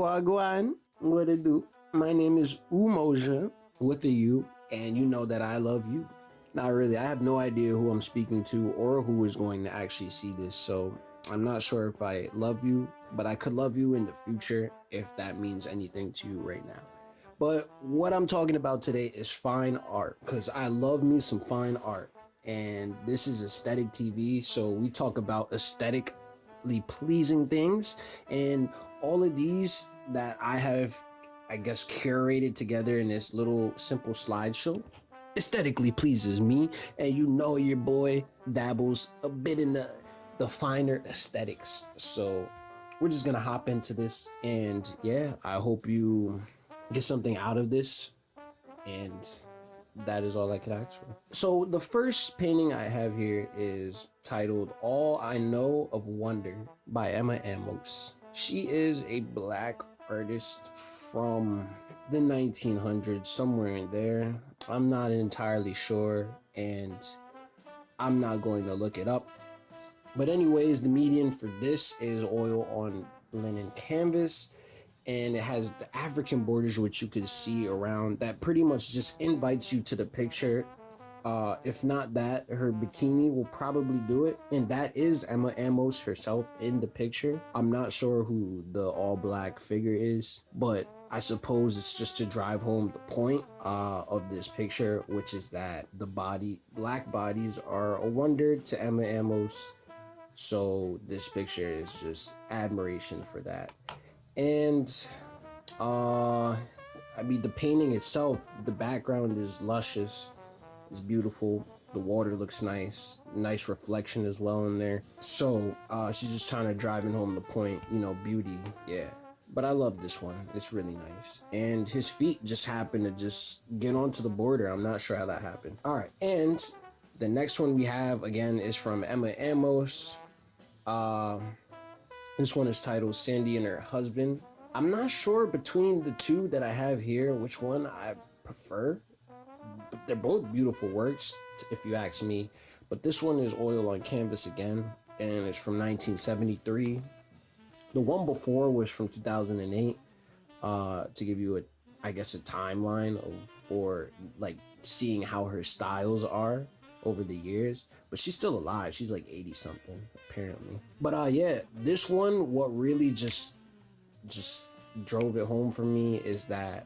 Wagwan, what it do? My name is Umoja with a U, and you know that I love you. Not really, I have no idea who I'm speaking to or who is going to actually see this, so I'm not sure if I love you, but I could love you in the future if that means anything to you right now. But what I'm talking about today is fine art, because I love me some fine art, and this is aesthetic TV, so we talk about aesthetically pleasing things, and all of these that I have, I guess, curated together in this little simple slideshow aesthetically pleases me, and you know your boy dabbles a bit in the finer aesthetics. So we're just gonna hop into this, and yeah, I hope you get something out of this, and that is all I could ask for. So the first painting I have here is titled All I Know of Wonder by 𝗚. She is a black artist from the 1900s, somewhere in there. I'm not entirely sure, and I'm not going to look it up. But anyways, the medium for this is oil on linen canvas, and it has the African borders, which you can see around, that pretty much just invites you to the picture. If not that, her bikini will probably do it, and that is 𝗚 herself in the picture. I'm not sure who the all black figure is, but I suppose it's just to drive home the point of this picture, which is that the black bodies are a wonder to 𝗚. So this picture is just admiration for that. And I mean, the painting itself, the background is luscious. It's beautiful. The water looks nice reflection as well in there. So she's just trying to driving home the point, you know, beauty. Yeah, but I love this one. It's really nice. And his feet just happen to just get onto the border. I'm not sure how that happened. All right, and the next one we have again is from 𝗚. This one is titled Sandy and Her Husband. I'm not sure between the two that I have here which one I prefer, but they're both beautiful works if you ask me. But this one is oil on canvas again, and it's from 1973. The one before was from 2008, to give you I guess a timeline of, or like seeing how her styles are over the years. But she's still alive. She's like 80 something apparently. But yeah, this one, what really just drove it home for me is that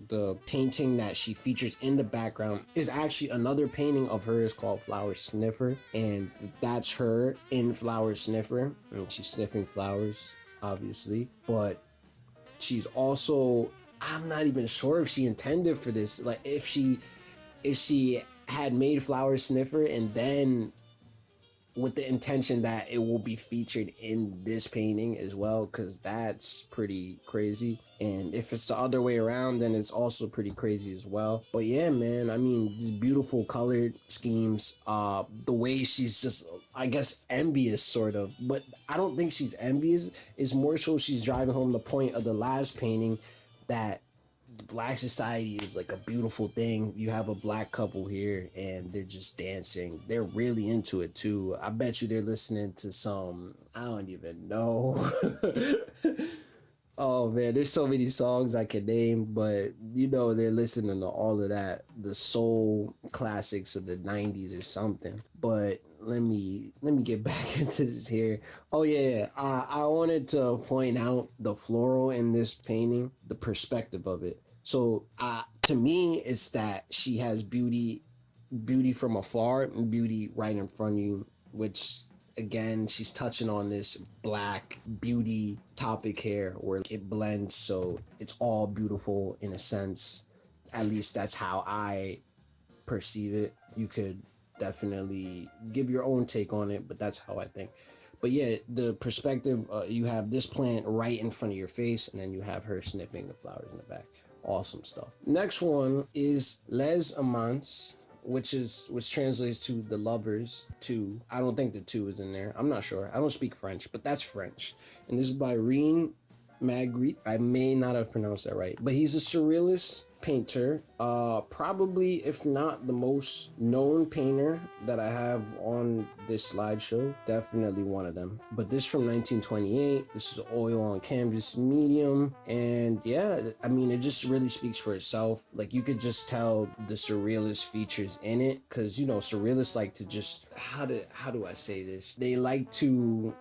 the painting that she features in the background is actually another painting of hers called Flower Sniffer, and that's her in Flower Sniffer, and she's sniffing flowers obviously. But she's also, I'm not even sure if she intended for this, like if she had made Flower Sniffer and then with the intention that it will be featured in this painting as well, because that's pretty crazy. And if it's the other way around, then it's also pretty crazy as well. But yeah, man, I mean, these beautiful colored schemes, the way she's just, I guess, envious sort of, but I don't think she's envious. It's more so she's driving home the point of the last painting, that Black society is like a beautiful thing. You have a black couple here and they're just dancing. They're really into it too. I bet you they're listening to some, I don't even know. Oh man, there's so many songs I could name, but you know they're listening to all of that, the soul classics of the 90s or something. But let me get back into this here. Oh yeah, I wanted to point out the floral in this painting, the perspective of it. So to me, it's that she has beauty from afar and beauty right in front of you, which again, she's touching on this black beauty topic here where it blends, so it's all beautiful in a sense. At least that's how I perceive it. You could definitely give your own take on it, but that's how I think. But yeah, the perspective, you have this plant right in front of your face, and then you have her sniffing the flowers in the back. Awesome stuff. Next one is Les Amants, which translates to the lovers two. I don't think the two is in there. I'm not sure. I don't speak French, but that's French. And this is by Ren Magritte. I may not have pronounced that right, but he's a surrealist painter, probably, if not the most known painter that I have on this slideshow, definitely one of them. But this from 1928, this is oil on canvas medium, and yeah, I mean, it just really speaks for itself. Like, you could just tell the surrealist features in it, because, you know, surrealists like to just, how do I say this? They like to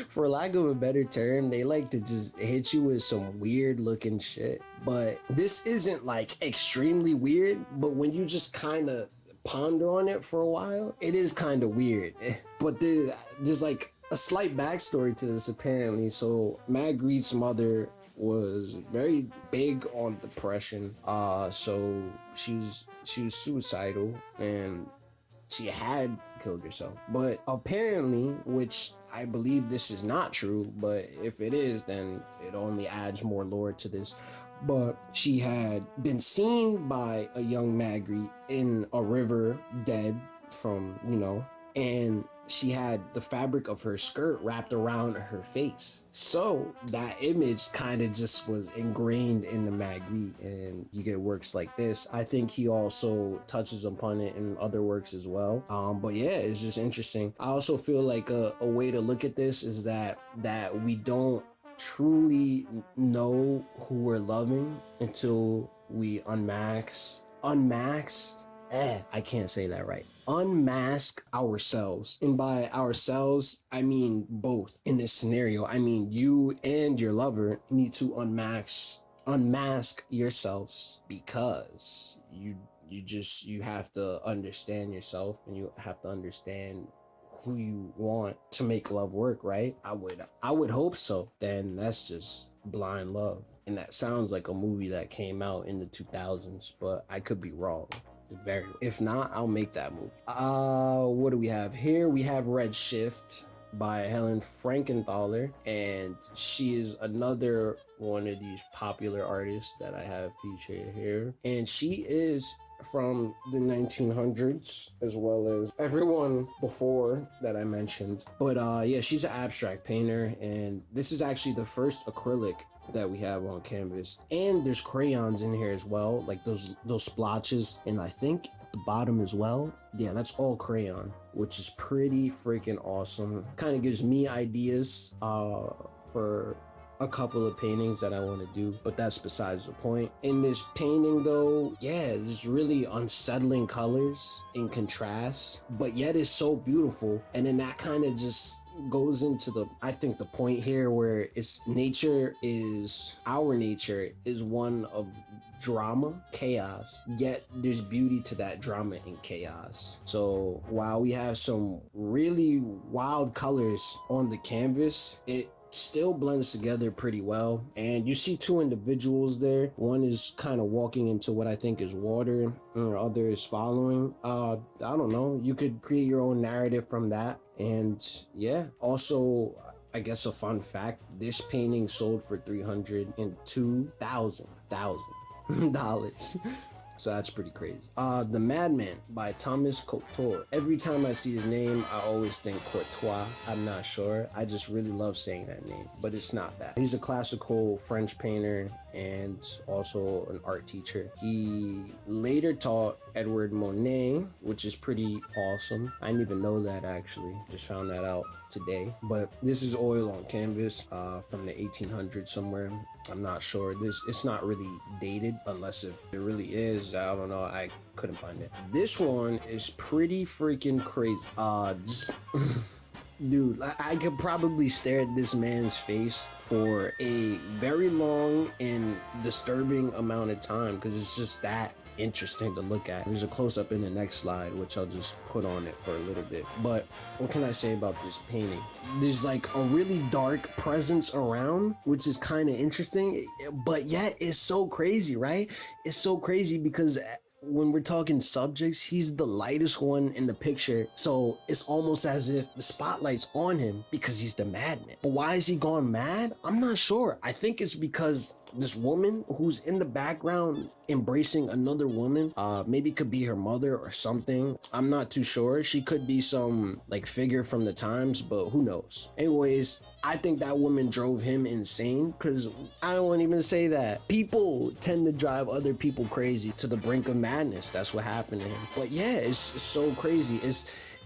for lack of a better term, they like to just hit you with some weird looking shit. But this isn't like extremely weird, but when you just kind of ponder on it for a while, it is kind of weird. But there's like a slight backstory to this apparently. So Magritte's mother was very big on depression. So she was suicidal, and she had killed herself. But apparently, which I believe this is not true, but if it is, then it only adds more lore to this. But she had been seen by a young Magritte in a river dead from, you know, and she had the fabric of her skirt wrapped around her face. So that image kind of just was ingrained in the Magritte, and you get works like this. I think he also touches upon it in other works as well. But yeah, it's just interesting. I also feel like a way to look at this is that we don't truly know who we're loving until we unmask, I can't say that right. Unmask ourselves. And by ourselves, I mean both. In this scenario, I mean you and your lover need to unmask yourselves, because you have to understand yourself, and you have to understand who you want to make love work, right? I would hope so. Then that's just blind love. And that sounds like a movie that came out in the 2000s, but I could be wrong. Very well. If not, I'll make that movie. What do we have here? We have Red Shift by Helen Frankenthaler, and she is another one of these popular artists that I have featured here, and she is from the 1900s, as well as everyone before that I mentioned. But yeah, she's an abstract painter, and this is actually the first acrylic that we have on canvas. And there's crayons in here as well, like those splotches, and I think at the bottom as well. Yeah, that's all crayon, which is pretty freaking awesome. Kind of gives me ideas for a couple of paintings that I want to do, but that's besides the point. In this painting though, yeah, there's really unsettling colors in contrast, but yet it's so beautiful. And then that kind of just goes into I think the point here, where our nature is one of drama, chaos, yet there's beauty to that drama and chaos. So while we have some really wild colors on the canvas, it still blends together pretty well. And you see two individuals there. One is kind of walking into what I think is water, and the other is following. I don't know, you could create your own narrative from that. And yeah, also, I guess a fun fact, this painting sold for $302,000. So that's pretty crazy. The Madman by Thomas Couture. Every time I see his name, I always think Courtois. I'm not sure. I just really love saying that name, but it's not that. He's a classical French painter and also an art teacher. He later taught Edward Monet, which is pretty awesome. I didn't even know that, actually. Just found that out today. But this is oil on canvas from the 1800s somewhere. I'm not sure. It's not really dated, unless if it really is. I don't know. I couldn't find it. This one is pretty freaking crazy. Dude, I could probably stare at this man's face for a very long and disturbing amount of time, because it's just that interesting to look at. There's a close-up in the next slide, which I'll just put on it for a little bit. But what can I say about this painting? There's like a really dark presence around, which is kind of interesting, but yet it's so crazy, right? It's so crazy because when we're talking subjects, he's the lightest one in the picture. So it's almost as if the spotlight's on him because he's the madman. But why is he gone mad? I'm not sure. I think it's because this woman who's in the background embracing another woman. Maybe could be her mother or something. I'm not too sure. She could be some like figure from the times, but who knows? Anyways, I think that woman drove him insane, because I won't even say that. People tend to drive other people crazy to the brink of madness. That's what happened to him. But yeah, it's so crazy.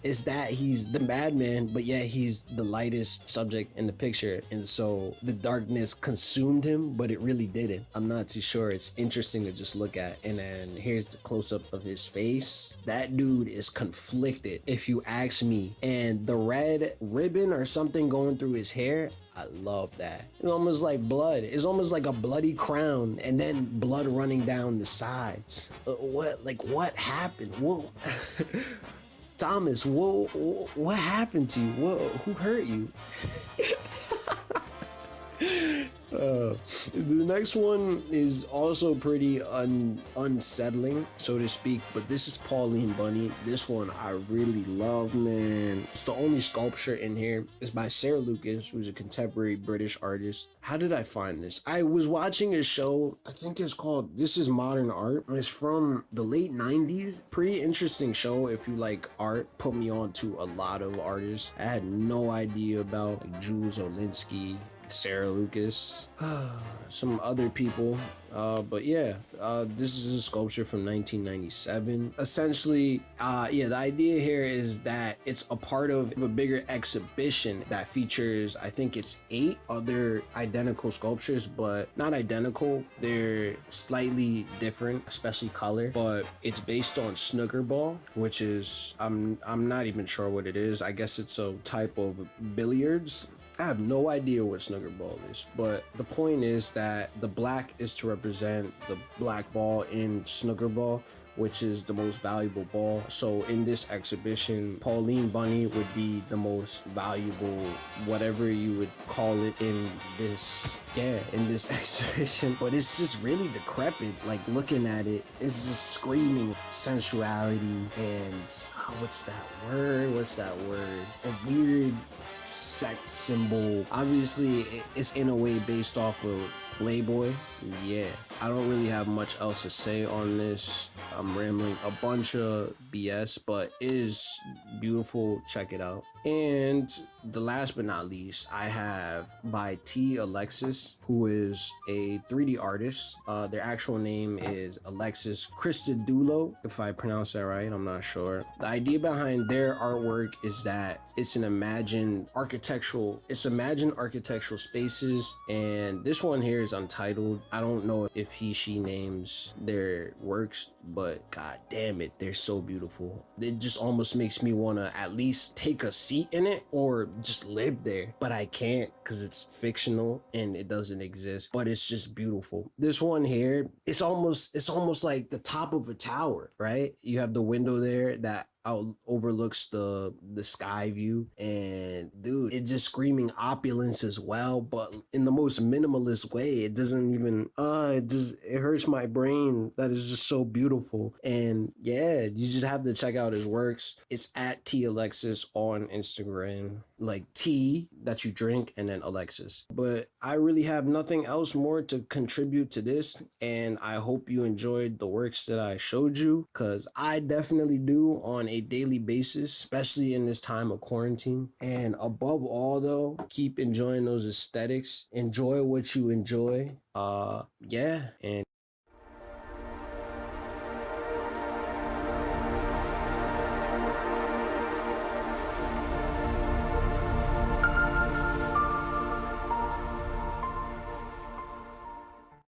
Is that he's the madman, but yet he's the lightest subject in the picture, and so the darkness consumed him, but it really didn't. I'm not too sure. It's interesting to just look at. And then here's the close-up of his face. That dude is conflicted, if you ask me. And the red ribbon or something going through his hair, I love that. It's almost like blood. It's almost like a bloody crown and then blood running down the sides. What happened? Whoa. Thomas, what happened to you? Who hurt you? The next one is also pretty unsettling, so to speak, but this is Pauline Bunny. This one I really love, man. It's the only sculpture in here. It's by Sarah Lucas, who's a contemporary British artist. How did I find this? I was watching a show, I think it's called This Is Modern Art. It's from the late 90s. Pretty interesting show if you like art. Put me on to a lot of artists. I had no idea about like Jules Olinsky, Sarah Lucas, some other people, but yeah, this is a sculpture from 1997. Essentially, the idea here is that it's a part of a bigger exhibition that features, I think it's 8 other identical sculptures, but not identical. They're slightly different, especially color, but it's based on snooker ball, which is, I'm not even sure what it is. I guess it's a type of billiards. I have no idea what snooker ball is, but the point is that the black is to represent the black ball in snooker ball, which is the most valuable ball. So in this exhibition, Pauline Bunny would be the most valuable, whatever you would call it in this exhibition. But it's just really decrepit. Like looking at it, it's just screaming sensuality and what's that word? A weird sex symbol. Obviously, it's in a way based off of Playboy. Yeah, I don't really have much else to say on this. I'm rambling a bunch of BS, but it is beautiful. Check it out. And the last but not least, I have by 𝗙𝗃, who is a 3D artist. Their actual name is Alexis Christodoulou, if I pronounce that right. I'm not sure. The idea behind their artwork is that it's imagined architectural spaces, and this one here is Untitled. I don't know if she names their works, but god damn it, they're so beautiful. It just almost makes me want to at least take a seat in it or just live there, but I can't because it's fictional and it doesn't exist, but it's just beautiful. This one here, it's almost like the top of a tower, right? You have the window there that overlooks the sky view, and dude, it's just screaming opulence as well, but in the most minimalist way. It doesn't even it hurts my brain that is just so beautiful. And yeah, you just have to check out his works. It's at 𝗙𝗃 on Instagram, like tea that you drink and then Alexis. But I really have nothing else more to contribute to this, and I hope you enjoyed the works that I showed you, because I definitely do on a daily basis, especially in this time of quarantine. And above all though, keep enjoying those aesthetics. Enjoy what you enjoy. And